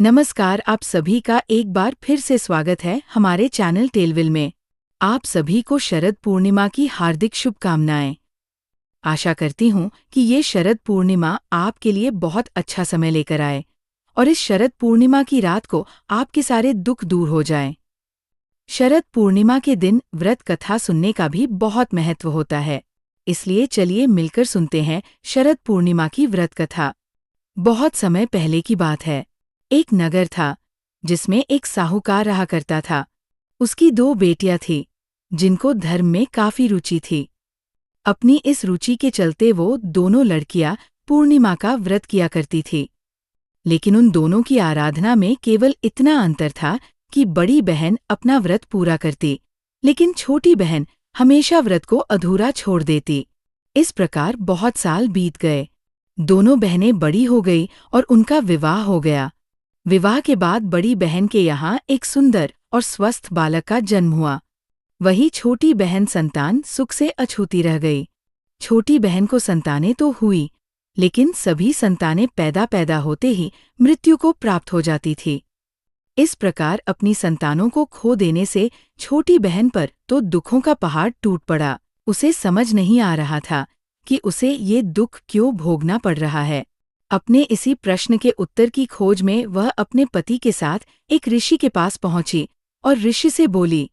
नमस्कार, आप सभी का एक बार फिर से स्वागत है हमारे चैनल टेलविल में। आप सभी को शरद पूर्णिमा की हार्दिक शुभकामनाएं। आशा करती हूँ कि ये शरद पूर्णिमा आपके लिए बहुत अच्छा समय लेकर आए और इस शरद पूर्णिमा की रात को आपके सारे दुख दूर हो जाएं। शरद पूर्णिमा के दिन व्रत कथा सुनने का भी बहुत महत्व होता है, इसलिए चलिए मिलकर सुनते हैं शरद पूर्णिमा की व्रत कथा। बहुत समय पहले की बात है। एक नगर था जिसमें एक साहूकार रहा करता था। उसकी 2 बेटियां थीं, जिनको धर्म में काफी रुचि थी। अपनी इस रुचि के चलते वो दोनों लड़कियां पूर्णिमा का व्रत किया करती थी। लेकिन उन दोनों की आराधना में केवल इतना अंतर था कि बड़ी बहन अपना व्रत पूरा करती, लेकिन छोटी बहन हमेशा व्रत को अधूरा छोड़ देती। इस प्रकार बहुत साल बीत गए। दोनों बहनें बड़ी हो गई और उनका विवाह हो गया। विवाह के बाद बड़ी बहन के यहाँ एक सुंदर और स्वस्थ बालक का जन्म हुआ। वही छोटी बहन संतान सुख से अछूती रह गई। छोटी बहन को संतानें तो हुई, लेकिन सभी संतानें पैदा होते ही मृत्यु को प्राप्त हो जाती थी। इस प्रकार अपनी संतानों को खो देने से छोटी बहन पर तो दुखों का पहाड़ टूट पड़ा। उसे समझ नहीं आ रहा था कि उसे ये दुख क्यों भोगना पड़ रहा है। अपने इसी प्रश्न के उत्तर की खोज में वह अपने पति के साथ एक ऋषि के पास पहुंची और ऋषि से बोली,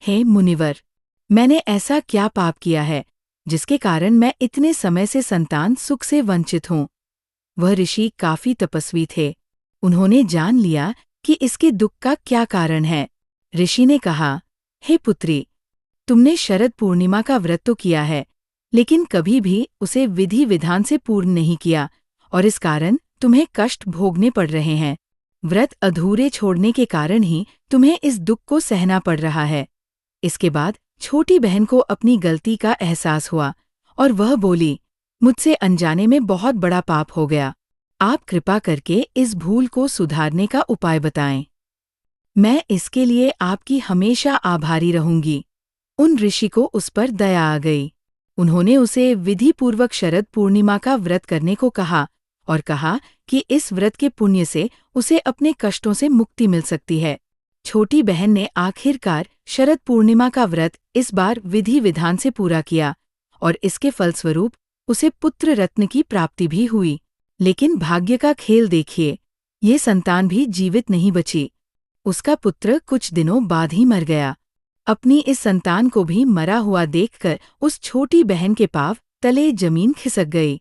हे मुनिवर, मैंने ऐसा क्या पाप किया है जिसके कारण मैं इतने समय से संतान सुख से वंचित हूँ। वह ऋषि काफी तपस्वी थे। उन्होंने जान लिया कि इसके दुख का क्या कारण है। ऋषि ने कहा, हे पुत्री, तुमने शरद पूर्णिमा का व्रत तो किया है, लेकिन कभी भी उसे विधि विधान से पूर्ण नहीं किया और इस कारण तुम्हें कष्ट भोगने पड़ रहे हैं। व्रत अधूरे छोड़ने के कारण ही तुम्हें इस दुख को सहना पड़ रहा है। इसके बाद छोटी बहन को अपनी गलती का एहसास हुआ और वह बोली, मुझसे अनजाने में बहुत बड़ा पाप हो गया। आप कृपा करके इस भूल को सुधारने का उपाय बताएं। मैं इसके लिए आपकी हमेशा आभारी रहूंगी। उन ऋषि को उस पर दया आ गई। उन्होंने उसे विधिपूर्वक शरद पूर्णिमा का व्रत करने को कहा और कहा कि इस व्रत के पुण्य से उसे अपने कष्टों से मुक्ति मिल सकती है। छोटी बहन ने आखिरकार शरद पूर्णिमा का व्रत इस बार विधि विधान से पूरा किया और इसके फलस्वरूप उसे पुत्र रत्न की प्राप्ति भी हुई। लेकिन भाग्य का खेल देखिए, ये संतान भी जीवित नहीं बची। उसका पुत्र कुछ दिनों बाद ही मर गया। अपनी इस संतान को भी मरा हुआ देखकर उस छोटी बहन के पांव तले जमीन खिसक गई।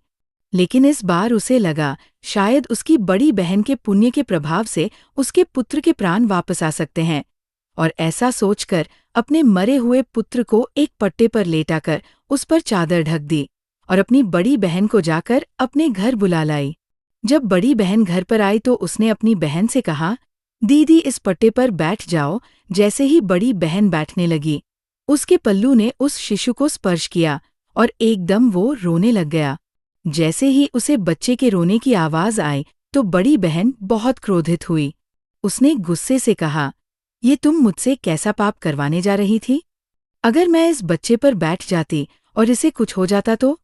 लेकिन इस बार उसे लगा शायद उसकी बड़ी बहन के पुण्य के प्रभाव से उसके पुत्र के प्राण वापस आ सकते हैं, और ऐसा सोचकर अपने मरे हुए पुत्र को एक पट्टे पर लेटाकर उस पर चादर ढक दी और अपनी बड़ी बहन को जाकर अपने घर बुला लाई। जब बड़ी बहन घर पर आई तो उसने अपनी बहन से कहा, दीदी इस पट्टे पर बैठ जाओ। जैसे ही बड़ी बहन बैठने लगी, उसके पल्लू ने उस शिशु को स्पर्श किया और एकदम वो रोने लग गया। जैसे ही उसे बच्चे के रोने की आवाज आई तो बड़ी बहन बहुत क्रोधित हुई। उसने गुस्से से कहा, ये तुम मुझसे कैसा पाप करवाने जा रही थी? अगर मैं इस बच्चे पर बैठ जाती और इसे कुछ हो जाता तो?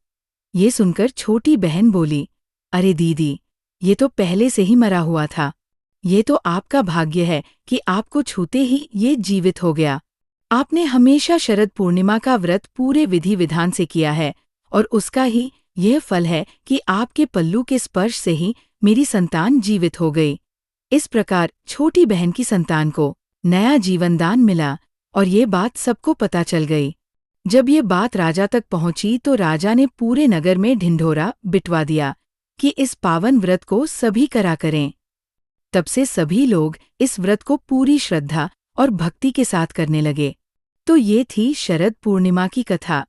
ये सुनकर छोटी बहन बोली, अरे दीदी, ये तो पहले से ही मरा हुआ था। ये तो आपका भाग्य है कि आपको छूते ही ये जीवित हो गया। आपने हमेशा शरद पूर्णिमा का व्रत पूरे विधि विधान से किया है और उसका ही यह फल है कि आपके पल्लू के स्पर्श से ही मेरी संतान जीवित हो गई। इस प्रकार छोटी बहन की संतान को नया जीवनदान मिला और ये बात सबको पता चल गई। जब ये बात राजा तक पहुंची तो राजा ने पूरे नगर में ढिंढोरा बिटवा दिया कि इस पावन व्रत को सभी करा करें। तब से सभी लोग इस व्रत को पूरी श्रद्धा और भक्ति के साथ करने लगे। तो ये थी शरद पूर्णिमा की कथा।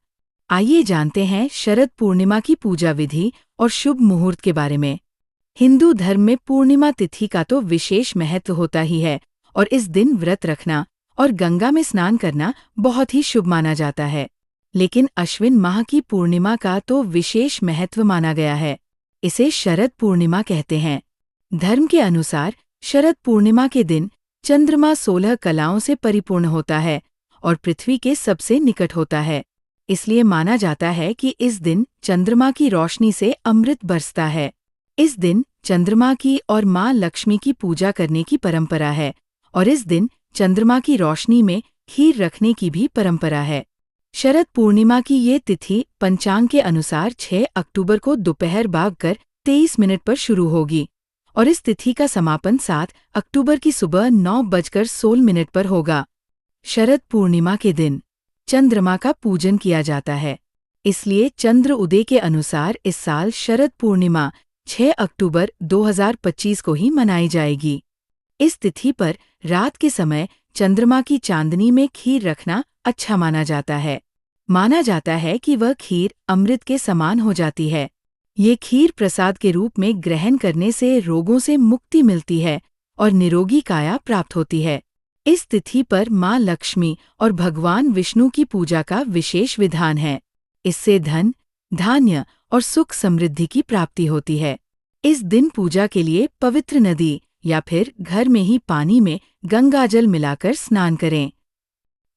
आइए जानते हैं शरद पूर्णिमा की पूजा विधि और शुभ मुहूर्त के बारे में। हिंदू धर्म में पूर्णिमा तिथि का तो विशेष महत्व होता ही है और इस दिन व्रत रखना और गंगा में स्नान करना बहुत ही शुभ माना जाता है। लेकिन अश्विन माह की पूर्णिमा का तो विशेष महत्व माना गया है। इसे शरद पूर्णिमा कहते हैं। धर्म के अनुसार शरद पूर्णिमा के दिन चंद्रमा 16 कलाओं से परिपूर्ण होता है और पृथ्वी के सबसे निकट होता है। इसलिए माना जाता है कि इस दिन चंद्रमा की रोशनी से अमृत बरसता है। इस दिन चंद्रमा की और माँ लक्ष्मी की पूजा करने की परंपरा है और इस दिन चंद्रमा की रोशनी में खीर रखने की भी परंपरा है। शरद पूर्णिमा की ये तिथि पंचांग के अनुसार 6 अक्टूबर को दोपहर 12:23 पर शुरू होगी और इस तिथि का समापन 7 अक्टूबर की सुबह 9:16 पर होगा। शरद पूर्णिमा के दिन चंद्रमा का पूजन किया जाता है, इसलिए चंद्र उदय के अनुसार इस साल शरद पूर्णिमा 6 अक्टूबर 2025 को ही मनाई जाएगी। इस तिथि पर रात के समय चंद्रमा की चांदनी में खीर रखना अच्छा माना जाता है। माना जाता है कि वह खीर अमृत के समान हो जाती है। ये खीर प्रसाद के रूप में ग्रहण करने से रोगों से मुक्ति मिलती है और निरोगी काया प्राप्त होती है। इस तिथि पर माँ लक्ष्मी और भगवान विष्णु की पूजा का विशेष विधान है। इससे धन, धान्य और सुख समृद्धि की प्राप्ति होती है। इस दिन पूजा के लिए पवित्र नदी या फिर घर में ही पानी में गंगाजल मिलाकर स्नान करें।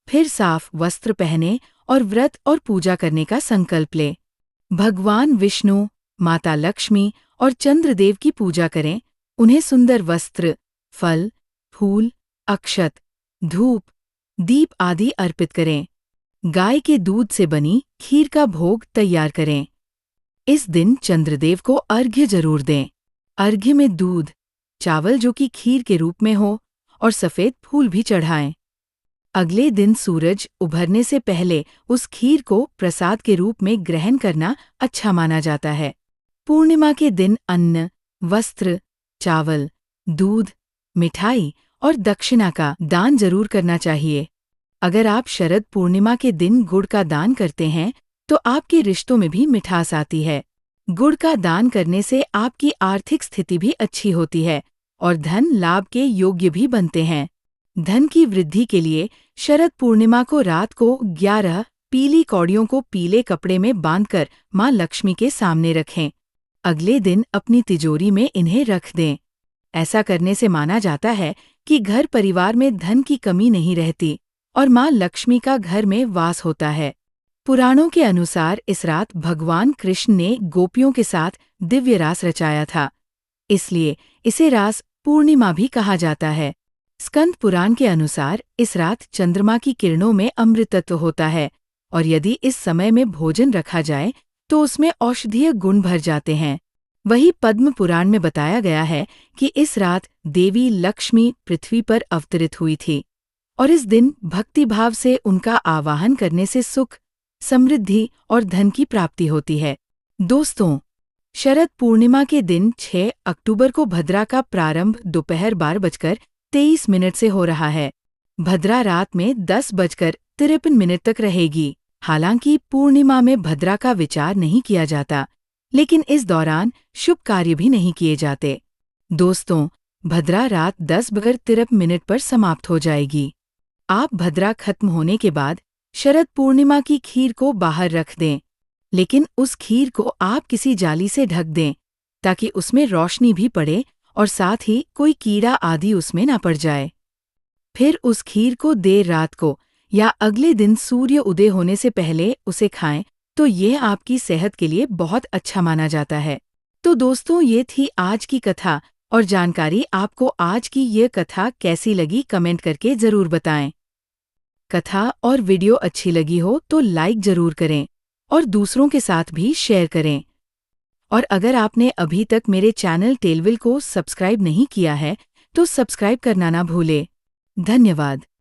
फिर साफ वस्त्र पहने और व्रत और पूजा करने का संकल्प लें। भगवान विष्णु, माता लक्ष्मी और चंद्रदेव की पूजा करें। उन्हें सुंदर वस्त्र, फल, फूल, अक्षत, धूप, दीप आदि अर्पित करें। गाय के दूध से बनी खीर का भोग तैयार करें। इस दिन चंद्रदेव को अर्घ्य जरूर दें। अर्घ्य में दूध, चावल जो कि खीर के रूप में हो और सफ़ेद फूल भी चढ़ाएं। अगले दिन सूरज उभरने से पहले उस खीर को प्रसाद के रूप में ग्रहण करना अच्छा माना जाता है। पूर्णिमा के दिन अन्न, वस्त्र, चावल, दूध, मिठाई और दक्षिणा का दान जरूर करना चाहिए। अगर आप शरद पूर्णिमा के दिन गुड़ का दान करते हैं तो आपके रिश्तों में भी मिठास आती है। गुड़ का दान करने से आपकी आर्थिक स्थिति भी अच्छी होती है और धन लाभ के योग्य भी बनते हैं। धन की वृद्धि के लिए शरद पूर्णिमा को रात को 11 पीली कौड़ियों को पीले कपड़े में बांधकर माँ लक्ष्मी के सामने रखें। अगले दिन अपनी तिजोरी में इन्हें रख दें। ऐसा करने से माना जाता है कि घर परिवार में धन की कमी नहीं रहती और माँ लक्ष्मी का घर में वास होता है। पुराणों के अनुसार इस रात भगवान कृष्ण ने गोपियों के साथ दिव्य रास रचाया था, इसलिए इसे रास पूर्णिमा भी कहा जाता है। स्कंद पुराण के अनुसार इस रात चंद्रमा की किरणों में अमृतत्व होता है और यदि इस समय में भोजन रखा जाए तो उसमें औषधीय गुण भर जाते हैं। वही पद्म पुराण में बताया गया है कि इस रात देवी लक्ष्मी पृथ्वी पर अवतरित हुई थी और इस दिन भक्तिभाव से उनका आवाहन करने से सुख, समृद्धि और धन की प्राप्ति होती है। दोस्तों, शरद पूर्णिमा के दिन 6 अक्टूबर को भद्रा का प्रारंभ दोपहर 12:23 से हो रहा है। भद्रा रात में 10:53 तक रहेगी। हालांकि पूर्णिमा में भद्रा का विचार नहीं किया जाता, लेकिन इस दौरान शुभ कार्य भी नहीं किए जाते। दोस्तों, भद्रा रात 10:53 पर समाप्त हो जाएगी। आप भद्रा खत्म होने के बाद शरद पूर्णिमा की खीर को बाहर रख दें, लेकिन उस खीर को आप किसी जाली से ढक दें ताकि उसमें रोशनी भी पड़े और साथ ही कोई कीड़ा आदि उसमें न पड़ जाए। फिर उस खीर को देर रात को या अगले दिन सूर्य उदय होने से पहले उसे खाएं तो यह आपकी सेहत के लिए बहुत अच्छा माना जाता है। तो दोस्तों, ये थी आज की कथा और जानकारी। आपको आज की ये कथा कैसी लगी कमेंट करके ज़रूर बताएं। कथा और वीडियो अच्छी लगी हो तो लाइक ज़रूर करें और दूसरों के साथ भी शेयर करें। और अगर आपने अभी तक मेरे चैनल टेलविल को सब्सक्राइब नहीं किया है तो सब्सक्राइब करना ना भूलें। धन्यवाद।